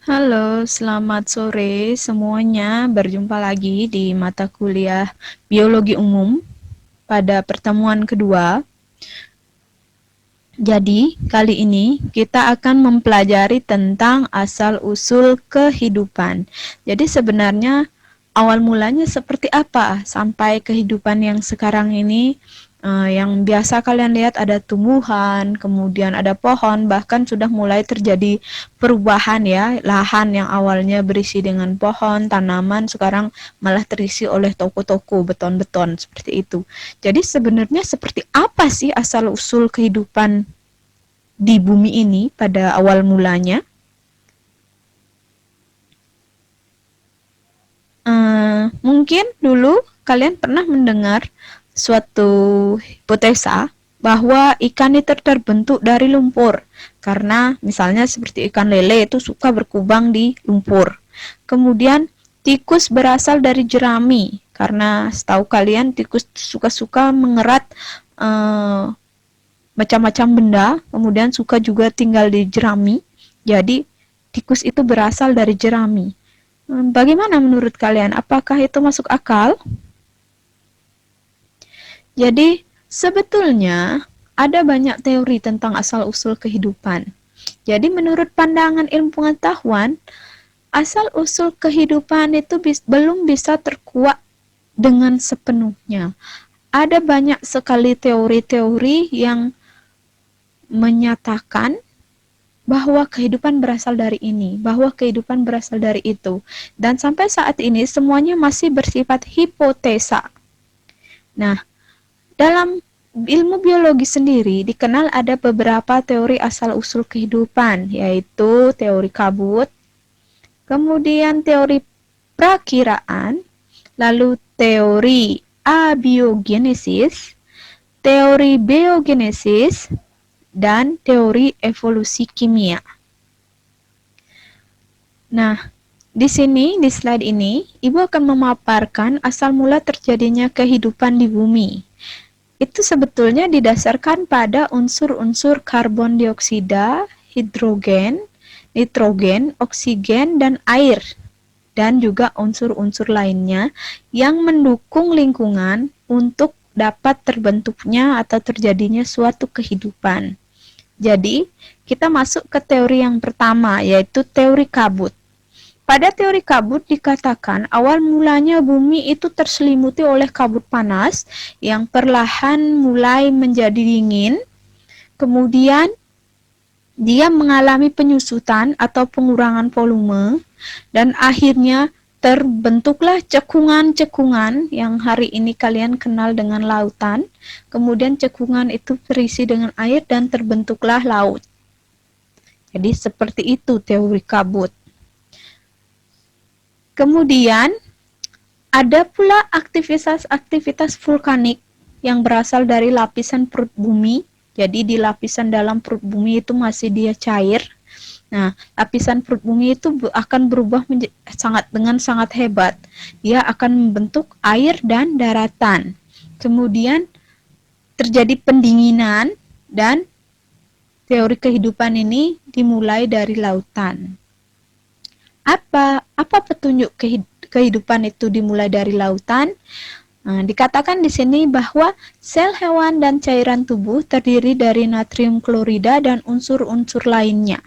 Halo, selamat sore semuanya. Berjumpa lagi di mata kuliah Biologi Umum pada pertemuan kedua. Jadi, kali ini kita akan mempelajari tentang asal-usul kehidupan. Jadi, sebenarnya awal mulanya seperti apa sampai kehidupan yang sekarang ini, yang biasa kalian lihat ada tumbuhan, kemudian ada pohon, bahkan sudah mulai terjadi perubahan ya, lahan yang awalnya berisi dengan pohon, tanaman, sekarang malah terisi oleh toko-toko, beton-beton, seperti itu. Jadi sebenarnya seperti apa sih asal-usul kehidupan di bumi ini pada awal mulanya? Mungkin dulu kalian pernah mendengar suatu hipotesa bahwa ikan itu terbentuk dari lumpur karena misalnya seperti ikan lele itu suka berkubang di lumpur. Kemudian tikus berasal dari jerami karena setahu kalian tikus suka-suka mengerat eh, macam-macam benda, kemudian suka juga tinggal di jerami. Jadi tikus itu berasal dari jerami. Bagaimana menurut kalian? Apakah itu masuk akal? Jadi, sebetulnya ada banyak teori tentang asal-usul kehidupan. Jadi, menurut pandangan ilmu pengetahuan, asal-usul kehidupan itu belum bisa terkuak dengan sepenuhnya. Ada banyak sekali teori-teori yang menyatakan bahwa kehidupan berasal dari ini, bahwa kehidupan berasal dari itu. Dan sampai saat ini semuanya masih bersifat hipotesa. Nah, dalam ilmu biologi sendiri dikenal ada beberapa teori asal-usul kehidupan, yaitu teori kabut, kemudian teori prakiraan, lalu teori abiogenesis, teori biogenesis, dan teori evolusi kimia. Nah, di sini, di slide ini, Ibu akan memaparkan asal mula terjadinya kehidupan di bumi. Itu sebetulnya didasarkan pada unsur-unsur karbon dioksida, hidrogen, nitrogen, oksigen, dan air, dan juga unsur-unsur lainnya yang mendukung lingkungan untuk dapat terbentuknya atau terjadinya suatu kehidupan. Jadi, kita masuk ke teori yang pertama, yaitu teori kabut. Pada teori kabut dikatakan awal mulanya bumi itu terselimuti oleh kabut panas yang perlahan mulai menjadi dingin, kemudian dia mengalami penyusutan atau pengurangan volume, dan akhirnya terbentuklah cekungan-cekungan yang hari ini kalian kenal dengan lautan. Kemudian cekungan itu terisi dengan air dan terbentuklah laut. Jadi seperti itu teori kabut. Kemudian ada pula aktivitas-aktivitas vulkanik yang berasal dari lapisan perut bumi. Jadi di lapisan dalam perut bumi itu masih dia cair. Nah, lapisan perut bumi itu akan berubah dengan sangat hebat. Dia akan membentuk air dan daratan. Kemudian terjadi pendinginan dan teori kehidupan ini dimulai dari lautan. Apa petunjuk kehidupan itu dimulai dari lautan? Dikatakan di sini bahwa sel hewan dan cairan tubuh terdiri dari natrium klorida dan unsur-unsur lainnya.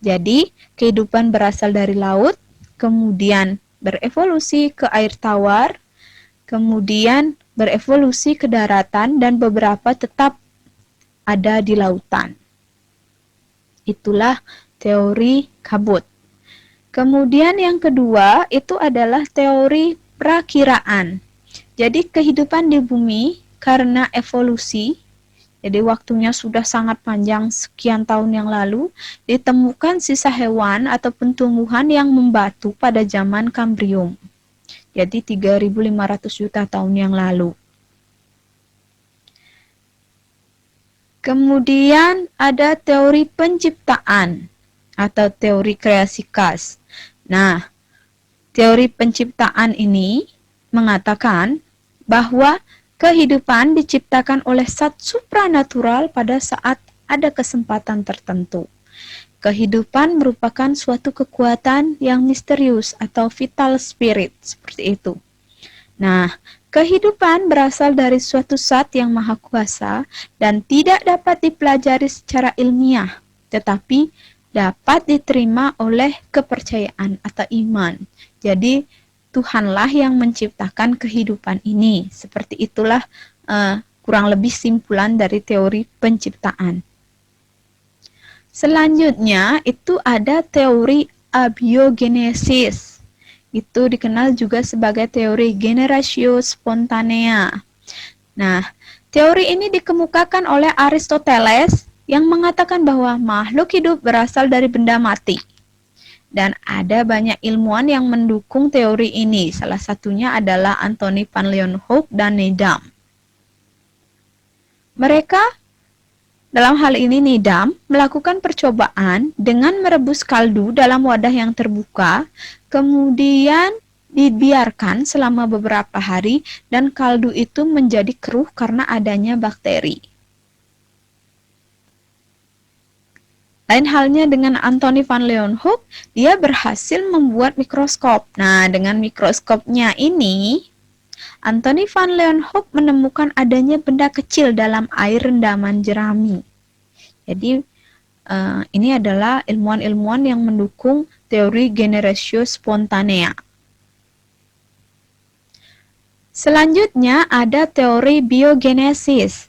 Jadi, kehidupan berasal dari laut, kemudian berevolusi ke air tawar, kemudian berevolusi ke daratan, dan beberapa tetap ada di lautan. Itulah teori kabut. Kemudian yang kedua itu adalah teori prakiraan. Jadi kehidupan di bumi karena evolusi, jadi waktunya sudah sangat panjang sekian tahun yang lalu, ditemukan sisa hewan ataupun tumbuhan yang membatu pada zaman Kambrium. Jadi 3.500 juta tahun yang lalu. Kemudian ada teori penciptaan atau teori kreasi kas. Nah, teori penciptaan ini mengatakan bahwa kehidupan diciptakan oleh zat supranatural pada saat ada kesempatan tertentu. Kehidupan merupakan suatu kekuatan yang misterius atau vital spirit, seperti itu. Nah, kehidupan berasal dari suatu zat yang maha kuasa dan tidak dapat dipelajari secara ilmiah, tetapi dapat diterima oleh kepercayaan atau iman. Jadi, Tuhanlah yang menciptakan kehidupan ini. Seperti itulah kurang lebih simpulan dari teori penciptaan. Selanjutnya itu ada teori abiogenesis. Itu dikenal juga sebagai teori generatio spontanea. Nah, teori ini dikemukakan oleh Aristoteles yang mengatakan bahwa makhluk hidup berasal dari benda mati. Dan ada banyak ilmuwan yang mendukung teori ini. Salah satunya adalah Anthony van Leeuwenhoek dan Needham. Mereka dalam hal ini Needham melakukan percobaan dengan merebus kaldu dalam wadah yang terbuka, kemudian dibiarkan selama beberapa hari dan kaldu itu menjadi keruh karena adanya bakteri. Lain halnya dengan Anthony van Leeuwenhoek, dia berhasil membuat mikroskop. Nah, dengan mikroskopnya ini, Anthony van Leeuwenhoek menemukan adanya benda kecil dalam air rendaman jerami. Jadi, ini adalah ilmuwan-ilmuwan yang mendukung teori generatio spontanea. Selanjutnya ada teori biogenesis.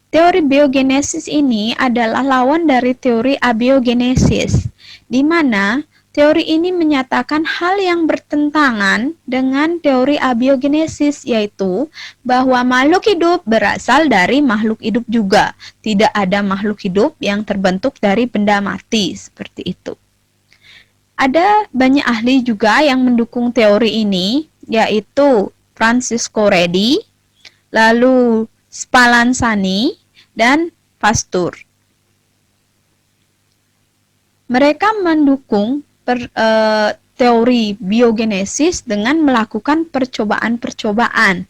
Teori biogenesis ini adalah lawan dari teori abiogenesis, di mana teori ini menyatakan hal yang bertentangan dengan teori abiogenesis, yaitu bahwa makhluk hidup berasal dari makhluk hidup juga. Tidak ada makhluk hidup yang terbentuk dari benda mati, seperti itu. Ada banyak ahli juga yang mendukung teori ini, yaitu Francisco Redi, lalu Spallanzani, dan Pasteur. Mereka mendukung teori biogenesis dengan melakukan percobaan-percobaan,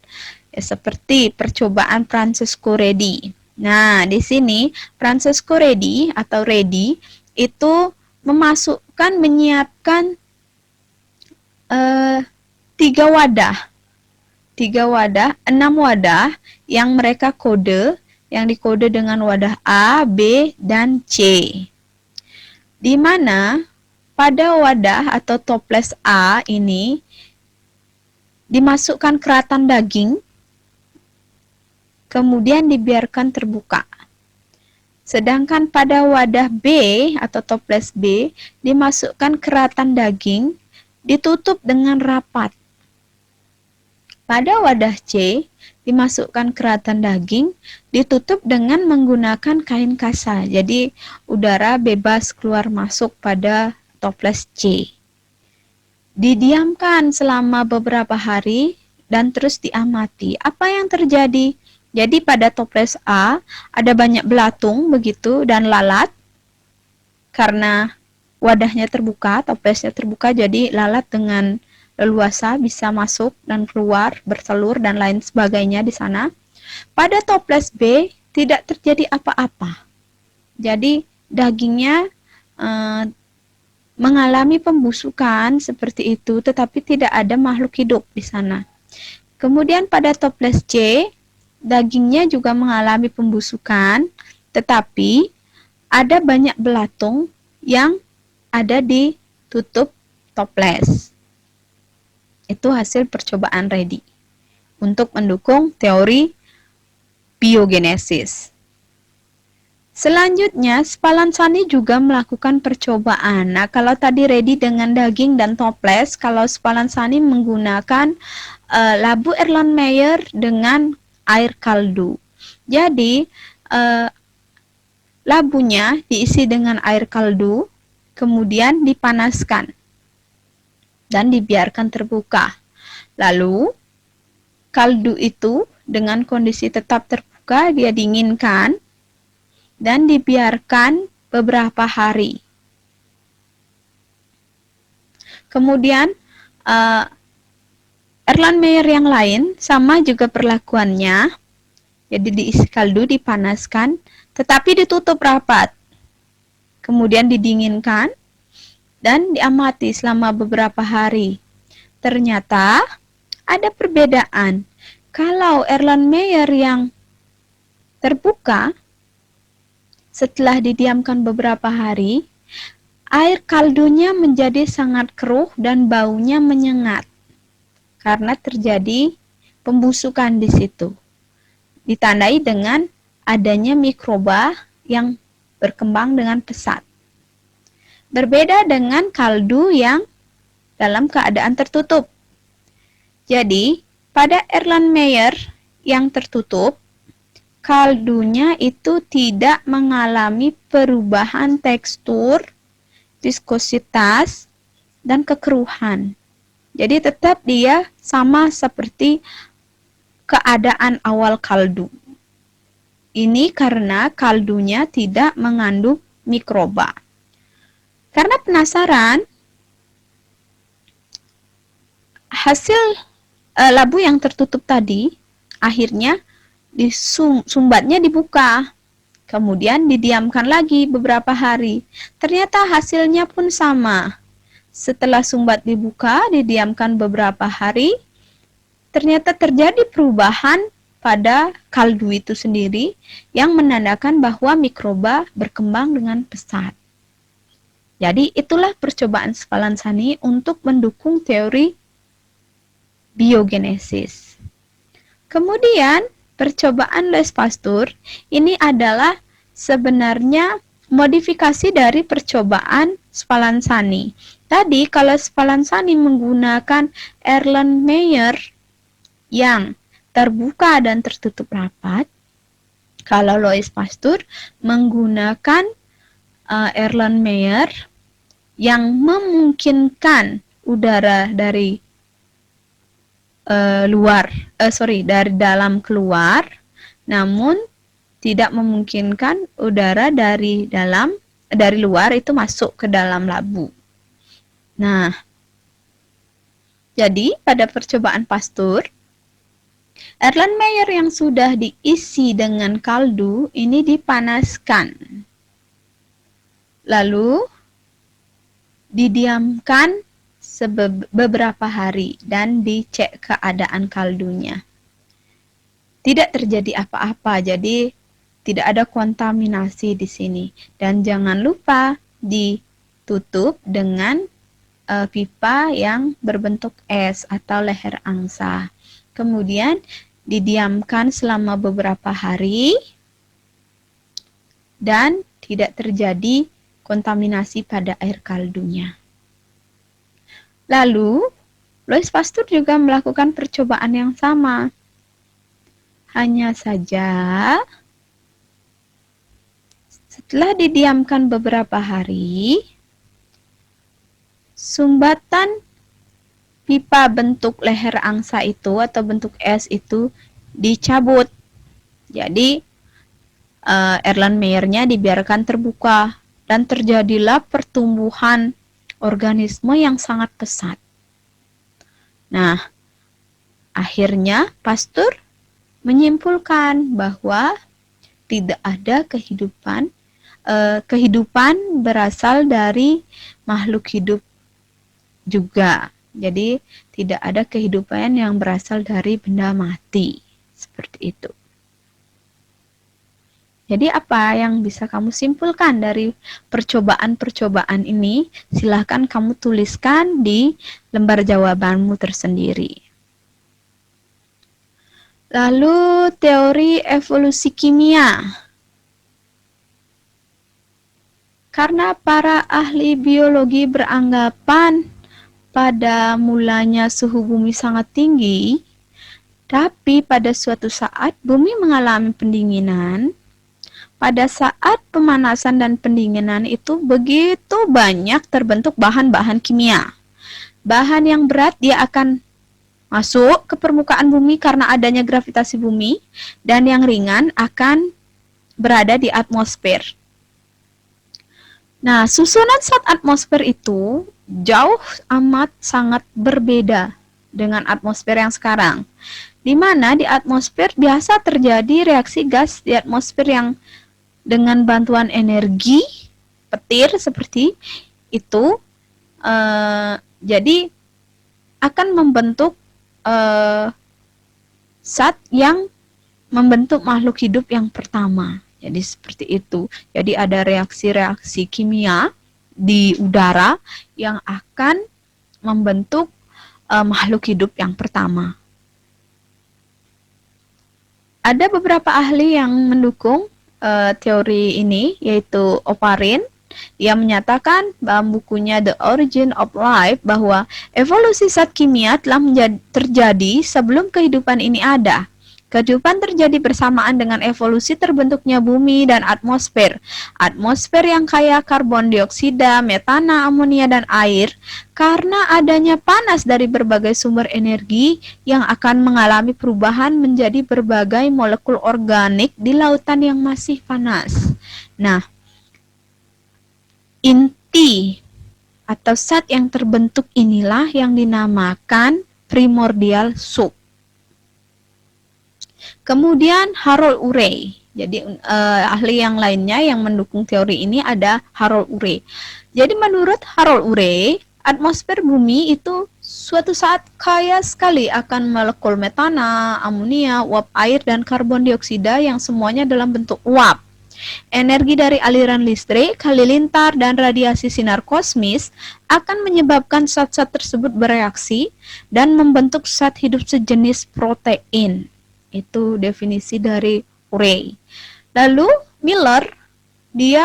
ya, seperti percobaan Francisco Redi. Nah, di sini Francisco Redi atau Redi itu menyiapkan 6 wadah yang mereka kode, yang dikode dengan wadah A, B, dan C. Di mana pada wadah atau toples A ini dimasukkan keratan daging, kemudian dibiarkan terbuka. Sedangkan pada wadah B atau toples B dimasukkan keratan daging, ditutup dengan rapat. Pada wadah C dimasukkan keratan daging, ditutup dengan menggunakan kain kasa. Jadi udara bebas keluar masuk pada toples C. Didiamkan selama beberapa hari dan terus diamati. Apa yang terjadi? Jadi pada toples A ada banyak belatung begitu dan lalat. Karena wadahnya terbuka, toplesnya terbuka, jadi lalat dengan leluasa bisa masuk dan keluar, bertelur dan lain sebagainya di sana. Pada toples B tidak terjadi apa-apa. Jadi dagingnya mengalami pembusukan seperti itu, tetapi tidak ada makhluk hidup di sana. Kemudian pada toples C, dagingnya juga mengalami pembusukan, tetapi ada banyak belatung yang ada di tutup toples. Itu hasil percobaan Redi untuk mendukung teori biogenesis. Selanjutnya, Spallanzani juga melakukan percobaan. Nah, kalau tadi Redi dengan daging dan toples, kalau Spallanzani menggunakan labu Erlenmeyer dengan air kaldu. Jadi, labunya diisi dengan air kaldu, kemudian dipanaskan dan dibiarkan terbuka. Lalu, kaldu itu dengan kondisi tetap terbuka, dia dinginkan dan dibiarkan beberapa hari. Kemudian, Erlenmeyer yang lain sama juga perlakuannya. Jadi diisi kaldu, dipanaskan, tetapi ditutup rapat. kemudian didinginkan dan diamati selama beberapa hari. Ternyata ada perbedaan. Kalau Erlenmeyer yang terbuka, setelah didiamkan beberapa hari, air kaldunya menjadi sangat keruh dan baunya menyengat karena terjadi pembusukan di situ. Ditandai dengan adanya mikroba yang berkembang dengan pesat. Berbeda dengan kaldu yang dalam keadaan tertutup. Jadi, pada Erlenmeyer yang tertutup, kaldunya itu tidak mengalami perubahan tekstur, viskositas, dan kekeruhan. Jadi tetap dia sama seperti keadaan awal kaldu. Ini karena kaldunya tidak mengandung mikroba. Karena penasaran, hasil labu yang tertutup tadi akhirnya sumbatnya dibuka. Kemudian didiamkan lagi beberapa hari. Ternyata hasilnya pun sama. Setelah sumbat dibuka, didiamkan beberapa hari, ternyata terjadi perubahan pada kaldu itu sendiri yang menandakan bahwa mikroba berkembang dengan pesat. Jadi itulah percobaan Spallanzani untuk mendukung teori biogenesis. Kemudian percobaan Louis Pasteur ini adalah sebenarnya modifikasi dari percobaan Spallanzani. Tadi kalau Spallanzani menggunakan Erlenmeyer yang terbuka dan tertutup rapat, kalau Louis Pasteur menggunakan Erlenmeyer yang memungkinkan udara dari dari dalam keluar, namun tidak memungkinkan udara dari luar itu masuk ke dalam labu. Nah, jadi pada percobaan Pasteur, Erlenmeyer yang sudah diisi dengan kaldu ini dipanaskan, lalu didiamkan beberapa hari dan dicek keadaan kaldunya. Tidak terjadi apa-apa, jadi tidak ada kontaminasi di sini. Dan jangan lupa ditutup dengan pipa yang berbentuk S atau leher angsa. Kemudian didiamkan selama beberapa hari dan tidak terjadi kontaminasi pada air kaldunya. Lalu, Louis Pasteur juga melakukan percobaan yang sama. Hanya saja, setelah didiamkan beberapa hari, sumbatan pipa bentuk leher angsa itu atau bentuk S itu dicabut. Jadi, Erlenmeyernya dibiarkan terbuka dan terjadilah pertumbuhan organisme yang sangat pesat. Nah, akhirnya Pasteur menyimpulkan bahwa tidak ada kehidupan berasal dari makhluk hidup juga. Jadi tidak ada kehidupan yang berasal dari benda mati. Seperti itu. Jadi apa yang bisa kamu simpulkan dari percobaan-percobaan ini? Silahkan kamu tuliskan di lembar jawabanmu tersendiri. Lalu teori evolusi kimia. Karena para ahli biologi beranggapan pada mulanya suhu bumi sangat tinggi, tapi pada suatu saat bumi mengalami pendinginan. Pada saat pemanasan dan pendinginan itu begitu banyak terbentuk bahan-bahan kimia. Bahan yang berat dia akan masuk ke permukaan bumi karena adanya gravitasi bumi, dan yang ringan akan berada di atmosfer. Nah, susunan zat atmosfer itu jauh amat sangat berbeda dengan atmosfer yang sekarang. Di mana di atmosfer biasa terjadi reaksi gas di atmosfer yang dengan bantuan energi petir seperti itu. Jadi akan membentuk zat yang membentuk makhluk hidup yang pertama. Jadi seperti itu. Jadi ada reaksi-reaksi kimia di udara yang akan membentuk makhluk hidup yang pertama. Ada beberapa ahli yang mendukung teori ini, yaitu Oparin. Dia menyatakan dalam bukunya The Origin of Life bahwa evolusi zat kimia telah terjadi sebelum kehidupan ini ada. Kehidupan terjadi bersamaan dengan evolusi terbentuknya bumi dan atmosfer. Atmosfer yang kaya karbon dioksida, metana, amonia, dan air karena adanya panas dari berbagai sumber energi yang akan mengalami perubahan menjadi berbagai molekul organik di lautan yang masih panas. Nah, inti atau zat yang terbentuk inilah yang dinamakan primordial soup. Kemudian Harold Urey. Jadi ahli yang lainnya yang mendukung teori ini ada Harold Urey. Jadi menurut Harold Urey, atmosfer bumi itu suatu saat kaya sekali akan molekul metana, amonia, uap air, dan karbon dioksida yang semuanya dalam bentuk uap. Energi dari aliran listrik, halilintar, dan radiasi sinar kosmis akan menyebabkan zat-zat tersebut bereaksi dan membentuk zat hidup sejenis protein. Itu definisi dari Urey. Lalu Miller, dia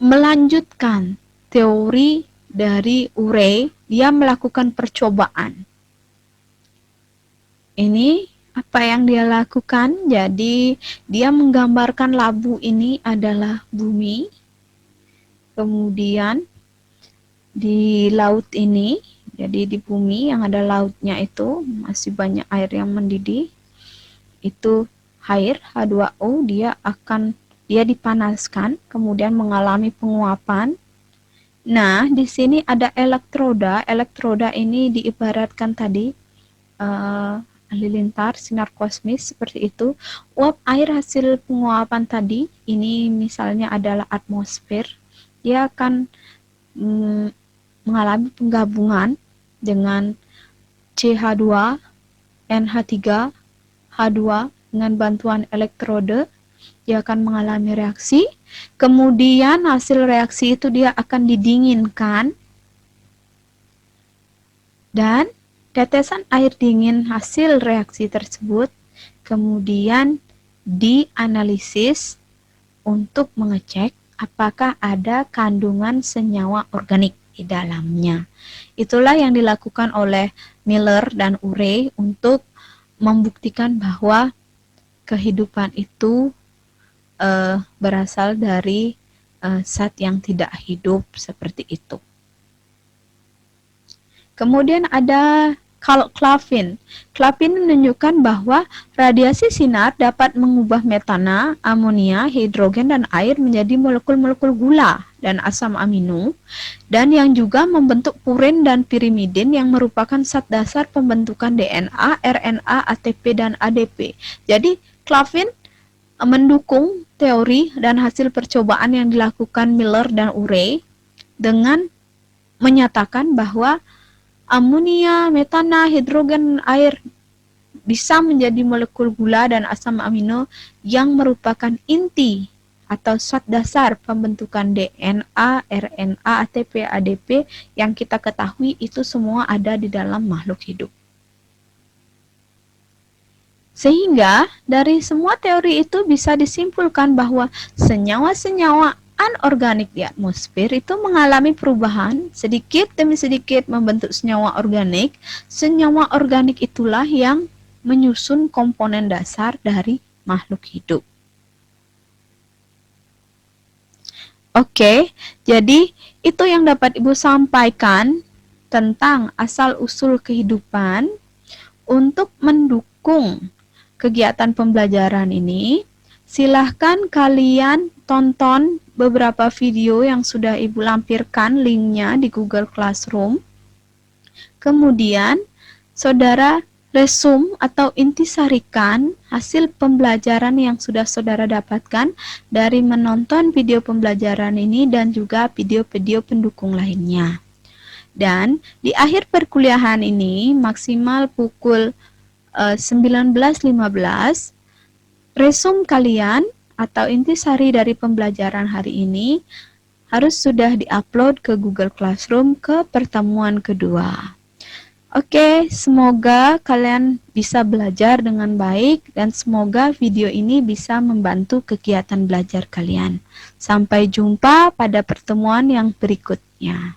melanjutkan teori dari Urey, dia melakukan percobaan. Ini apa yang dia lakukan? Jadi dia menggambarkan labu ini adalah bumi. Kemudian di laut ini, jadi di bumi yang ada lautnya itu masih banyak air yang mendidih. Itu air H2O, dia dipanaskan, kemudian mengalami penguapan. Nah, di sini ada elektroda. Elektroda ini diibaratkan tadi halilintar, sinar kosmis seperti itu. Uap air hasil penguapan tadi, ini misalnya adalah atmosfer. Dia akan mengalami penggabungan dengan CH2, NH3, H2 dengan bantuan elektrode, dia akan mengalami reaksi. Kemudian hasil reaksi itu dia akan didinginkan dan tetesan air dingin hasil reaksi tersebut kemudian dianalisis untuk mengecek apakah ada kandungan senyawa organik di dalamnya. Itulah yang dilakukan oleh Miller dan Urey untuk membuktikan bahwa kehidupan itu berasal dari zat yang tidak hidup seperti itu. Kemudian ada Clavin. Clavin menunjukkan bahwa radiasi sinar dapat mengubah metana, amonia, hidrogen, dan air menjadi molekul-molekul gula dan asam amino, dan yang juga membentuk purin dan pirimidin yang merupakan zat dasar pembentukan DNA, RNA, ATP, dan ADP. Jadi Clavin mendukung teori dan hasil percobaan yang dilakukan Miller dan Urey dengan menyatakan bahwa amonia, metana, hidrogen, air bisa menjadi molekul gula dan asam amino yang merupakan inti atau zat dasar pembentukan DNA, RNA, ATP, ADP yang kita ketahui itu semua ada di dalam makhluk hidup. Sehingga dari semua teori itu bisa disimpulkan bahwa senyawa-senyawa anorganik di atmosfer itu mengalami perubahan sedikit demi sedikit membentuk senyawa organik. Senyawa organik itulah yang menyusun komponen dasar dari makhluk hidup. Oke, jadi itu yang dapat Ibu sampaikan tentang asal-usul kehidupan. Untuk mendukung kegiatan pembelajaran ini, silahkan kalian tonton beberapa video yang sudah Ibu lampirkan linknya di Google Classroom. Kemudian, saudara Resum atau intisarikan hasil pembelajaran yang sudah saudara dapatkan dari menonton video pembelajaran ini dan juga video-video pendukung lainnya. Dan di akhir perkuliahan ini maksimal pukul 19.15, resum kalian atau intisari dari pembelajaran hari ini harus sudah diupload ke Google Classroom ke pertemuan kedua. Oke, semoga kalian bisa belajar dengan baik dan semoga video ini bisa membantu kegiatan belajar kalian. Sampai jumpa pada pertemuan yang berikutnya.